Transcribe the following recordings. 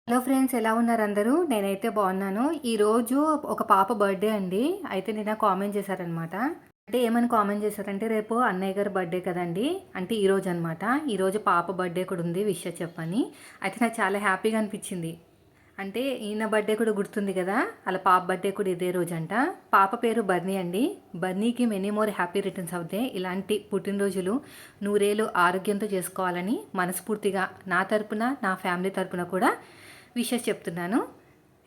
Hello friends, ఎలా ఉన్నారు అందరూ? నేనైతే బాగున్నాను. ఈరోజు ఒక పాప బర్త్డే అండి. అయితే నిన్న కామెంట్ చేశారనమాట. అంటే ఏమని కామెంట్ చేశారంటే, రేపు అన్నయ్య గారి బర్త్డే కదండి, అంటే ఈరోజు అనమాట. ఈరోజు పాప బర్త్డే కూడా ఉంది, విష్ చెప్పని. అయితే నాకు చాలా హ్యాపీగా అనిపించింది. అంటే ఈయన బర్త్డే కూడా గుర్తుంది కదా, అలా పాప బర్త్డే కూడా ఇదే రోజు అంట. పాప పేరు బర్నీ అండి. బర్నీకి మెనీ మోర్ హ్యాపీ రిటర్న్స్ అవుతాయి. ఇలాంటి పుట్టినరోజులు నూరేళ్ళు ఆరోగ్యంతో చేసుకోవాలని మనస్ఫూర్తిగా నా తరపున, నా ఫ్యామిలీ తరపున కూడా విషెస్ చెప్తున్నాను.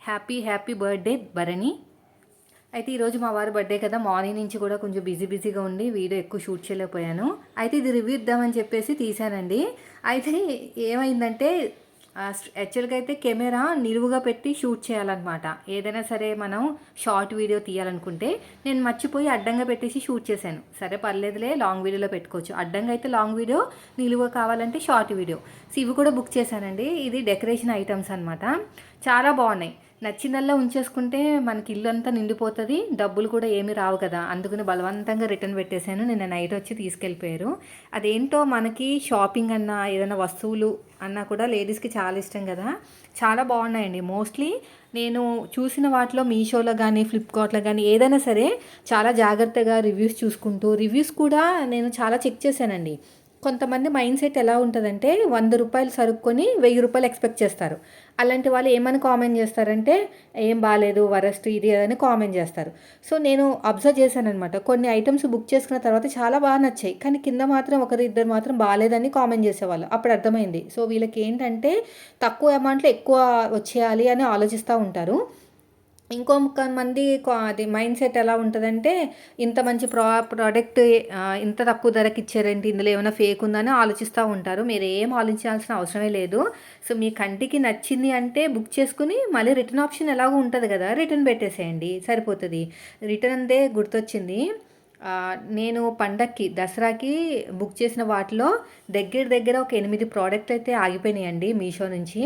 Happy happy birthday Bharani. అయితే ఈరోజు మా వారి బర్త్డే కదా, మార్నింగ్ నుంచి కూడా కొంచెం బిజీగా ఉండి వీడియో ఎక్కువ షూట్ చేయలేకపోయాను. అయితే ఇది రివ్యూ ఇద్దామని చెప్పేసి తీశానండి. అయితే ఏమైందంటే, యాక్చువల్గా అయితే కెమెరా నిలువుగా పెట్టి షూట్ చేయాలన్నమాట. ఏదైనా సరే మనం షార్ట్ వీడియో తీయాలనుకుంటే నేను మర్చిపోయి అడ్డంగా పెట్టేసి షూట్ చేశాను. సరే పర్లేదులే, లాంగ్ వీడియోలో పెట్టుకోవచ్చు. అడ్డంగా అయితే లాంగ్ వీడియో, నిలువుగా కావాలంటే షార్ట్ వీడియో. సో ఇవి కూడా బుక్ చేశానండి. ఇది డెకరేషన్ ఐటమ్స్ అనమాట. చాలా బాగున్నాయి. నచ్చినల్లా ఉంచేసుకుంటే మనకి ఇల్లు అంతా నిండిపోతుంది, డబ్బులు కూడా ఏమీ రావు కదా. అందుకని బలవంతంగా రిటర్న్ పెట్టేశాను. నిన్న నైట్ వచ్చి తీసుకెళ్ళిపోయారు. అదేంటో మనకి షాపింగ్ అన్నా ఏదైనా వస్తువులు అన్నా కూడా లేడీస్కి చాలా ఇష్టం కదా. చాలా బాగున్నాయండి. మోస్ట్లీ నేను చూసిన వాటిలో మీషోలో కానీ ఫ్లిప్కార్ట్లో కానీ ఏదైనా సరే చాలా జాగ్రత్తగా రివ్యూస్ చూసుకుంటూ, రివ్యూస్ కూడా నేను చాలా చెక్ చేశానండి. కొంతమంది మైండ్ సెట్ ఎలా ఉంటుందంటే, 100 రూపాయలు సరుక్కొని 1000 రూపాయలు ఎక్స్పెక్ట్ చేస్తారు. అలాంటి వాళ్ళు ఏమని కామెంట్ చేస్తారంటే, ఏం బాగాలేదు, వరస్ట్ ఇది అని కామెంట్ చేస్తారు. సో నేను అబ్జర్వ్ చేశానమాట. కొన్ని ఐటమ్స్ బుక్ చేసుకున్న తర్వాత చాలా బాగా నచ్చాయి, కానీ కింద మాత్రం ఒకరు ఇద్దరు మాత్రం బాగాలేదని కామెంట్ చేసేవాళ్ళు. అప్పుడు అర్థమైంది, సో వీళ్ళకి ఏంటంటే తక్కువ అమౌంట్లో ఎక్కువ వచ్చేయాలి అని ఆలోచిస్తూ ఉంటారు. మంది అది మైండ్ సెట్ ఎలా ఉంటుందంటే, ఇంత మంచి ప్రోడక్ట్ ఇంత తక్కువ ధరకి ఇచ్చారేంటి, ఇందులో ఏమైనా ఫేక్ ఉందని ఆలోచిస్తూ ఉంటారు. మీరు ఏం ఆలోచించాల్సిన అవసరమే లేదు. సో మీ కంటికి నచ్చింది అంటే బుక్ చేసుకుని మళ్ళీ రిటర్న్ ఆప్షన్ ఎలాగో ఉంటుంది కదా, రిటర్న్ పెట్టేసేయండి, సరిపోతుంది. రిటర్న్ అందే గుర్తొచ్చింది. నేను పండక్కి దసరాకి బుక్ చేసిన వాటిలో దగ్గర ఒక 8 ప్రోడక్ట్ అయితే ఆగిపోయినాయండి మీషో నుంచి.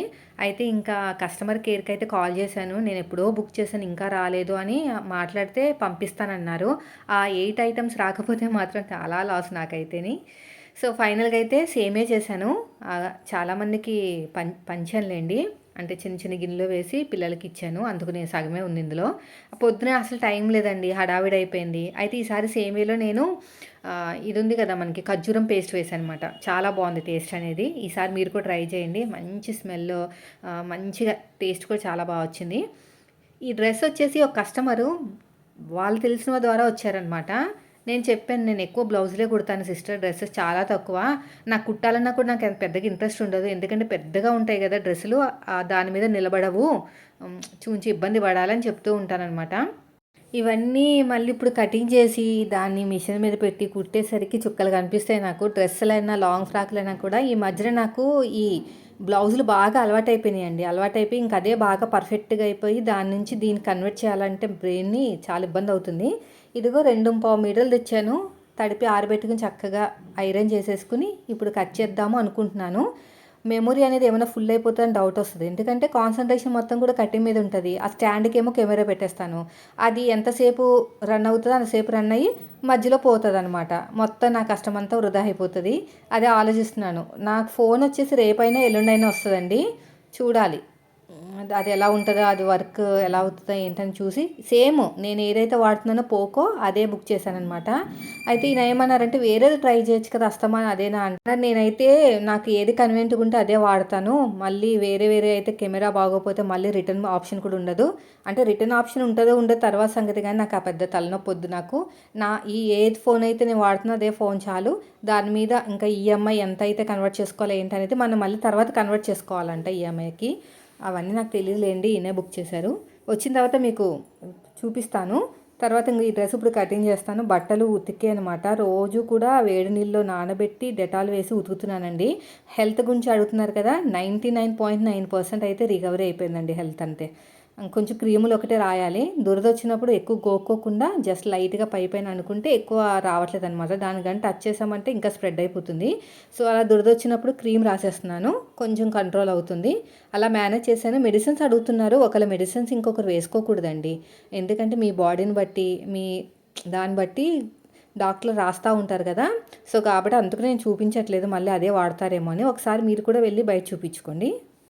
అయితే ఇంకా కస్టమర్ కేర్కి అయితే కాల్ చేశాను. నేను ఎప్పుడో బుక్ చేశాను, ఇంకా రాలేదు అని మాట్లాడితే పంపిస్తానన్నారు. ఆ 8 ఐటమ్స్ రాకపోతే మాత్రం చాలా లాస్ నాకైతేని. సో ఫైనల్గా అయితే సేమే చేశాను. చాలామందికి పంచానులేండి. అంటే చిన్న చిన్న గిన్నెలో వేసి పిల్లలకి ఇచ్చాను. అందుకు నేను సగమే ఉంది ఇందులో. పొద్దున అసలు టైం లేదండి, హడావిడి అయిపోయింది. అయితే ఈసారి సేమియాలో నేను ఇది ఉంది కదా మనకి, ఖర్జూరం పేస్ట్ వేసాను అనమాట. చాలా బాగుంది టేస్ట్ అనేది. ఈసారి మీరు కూడా ట్రై చేయండి. మంచి స్మెల్, మంచిగా టేస్ట్ కూడా చాలా బాగా వచ్చింది. ఈ డ్రెస్ వచ్చేసి ఒక కస్టమరు వాళ్ళు తెలిసిన ద్వారా వచ్చారనమాట. నేను చెప్పాను, నేను ఎక్కువ బ్లౌజులే కుడతాను సిస్టర్, డ్రెస్సెస్ చాలా తక్కువ. నాకు కుట్టాలన్నా కూడా నాకు పెద్దగా ఇంట్రెస్ట్ ఉండదు, ఎందుకంటే పెద్దగా ఉంటాయి కదా డ్రెస్సులు, దాని మీద నిలబడవు, చూంచి ఇబ్బంది పడాలని చెప్తూ ఉంటానన్నమాట. ఇవన్నీ మళ్ళీ ఇప్పుడు కటింగ్ చేసి దాన్ని మిషన్ మీద పెట్టి కుట్టేసరికి చుక్కలు కనిపిస్తాయి నాకు. డ్రెస్సులైనా లాంగ్ ఫ్రాక్లైనా కూడా ఈ మధ్యన నాకు ఈ బ్లౌజులు బాగా అలవాటైపోయినాయండి. అలవాటైపోయి ఇంక అదే బాగా పర్ఫెక్ట్గా అయిపోయి దాని నుంచి దీన్ని కన్వర్ట్ చేయాలంటే బ్రెయిన్ని చాలా ఇబ్బంది అవుతుంది. ఇదిగో 2.5 మీటర్లు తెచ్చాను. తడిపి ఆరబెట్టుకుని చక్కగా ఐరన్ చేసేసుకుని ఇప్పుడు కట్ చేద్దాము అనుకుంటున్నాను. మెమొరీ అనేది ఏమైనా ఫుల్ అయిపోతుందని డౌట్ వస్తుంది, ఎందుకంటే కాన్సన్ట్రేషన్ మొత్తం కూడా కటింగ్ మీద ఉంటుంది. ఆ స్టాండ్కి ఏమో కెమెరా పెట్టేస్తాను. అది ఎంతసేపు రన్ అవుతుందో అంతసేపు రన్ అయ్యి మధ్యలో పోతుంది అనమాట. మొత్తం నా కష్టం అంతా వృధా అయిపోతుంది. అదే ఆలోచిస్తున్నాను. నాకు ఫోన్ వచ్చేసి రేపైనా ఎల్లుండైనా వస్తుందండి, చూడాలి అది ఎలా ఉంటుందో, అది వర్క్ ఎలా అవుతుందో ఏంటని చూసి సేమ్ నేను ఏదైతే వాడుతున్నానో పోకో అదే బుక్ చేశానమాట. అయితే ఈయన ఏమన్నారంటే, వేరేది ట్రై చేయొచ్చు కదా, అస్తమాన్ అదేనా అంటారు. నేనైతే నాకు ఏది కన్వీనియంట్గా ఉంటే అదే వాడతాను. మళ్ళీ వేరే అయితే కెమెరా బాగోపోతే మళ్ళీ రిటర్న్ ఆప్షన్ కూడా ఉండదు. అంటే రిటర్న్ ఆప్షన్ ఉంటుందో ఉండదు తర్వాత సంగతి, కానీ నాకు ఆ పెద్ద తలనొప్పి వద్దు. నాకు ఏది ఫోన్ అయితే నేను వాడుతున్నా అదే ఫోన్ చాలు. దాని మీద ఇంకా ఈఎంఐ ఎంత అయితే కన్వర్ట్ చేసుకోవాలి ఏంటనేది మనం మళ్ళీ తర్వాత కన్వర్ట్ చేసుకోవాలంట ఈఎంఐకి. అవన్నీ నాకు తెలియదులేండి, ఈయనే బుక్ చేశారు. వచ్చిన తర్వాత మీకు చూపిస్తాను. తర్వాత ఇంక ఈ డ్రెస్ ఇప్పుడు కటింగ్ చేస్తాను. బట్టలు ఉతికే అనమాట. రోజు కూడా వేడి నీళ్ళలో నానబెట్టి డెటాల్ వేసి ఉతుకుతున్నానండి. హెల్త్ గురించి అడుగుతున్నారు కదా, 99.9% అయితే రికవరీ అయిపోయిందండి హెల్త్ అంతే. కొంచెం క్రీములు ఒకటే రాయాలి. దురద వచ్చినప్పుడు ఎక్కువ గోక్కోకుండా జస్ట్ లైట్గా పైన అనుకుంటే ఎక్కువ రావట్లేదు అనమాట. దానికంటే టచ్ చేసామంటే ఇంకా స్ప్రెడ్ అయిపోతుంది. సో అలా దురద వచ్చినప్పుడు క్రీమ్ రాసేస్తున్నాను, కొంచెం కంట్రోల్ అవుతుంది. అలా మేనేజ్ చేశాను. మెడిసిన్స్ అడుగుతున్నారు. ఒకవేళ మెడిసిన్స్ ఇంకొకరు వేసుకోకూడదండి, ఎందుకంటే మీ బాడీని బట్టి మీ దాన్ని బట్టి డాక్టర్లు రాస్తూ ఉంటారు కదా. సో కాబట్టి అందుకు నేను చూపించట్లేదు, మళ్ళీ అదే వాడతారేమో అని. ఒకసారి మీరు కూడా వెళ్ళి బయట చూపించుకోండి.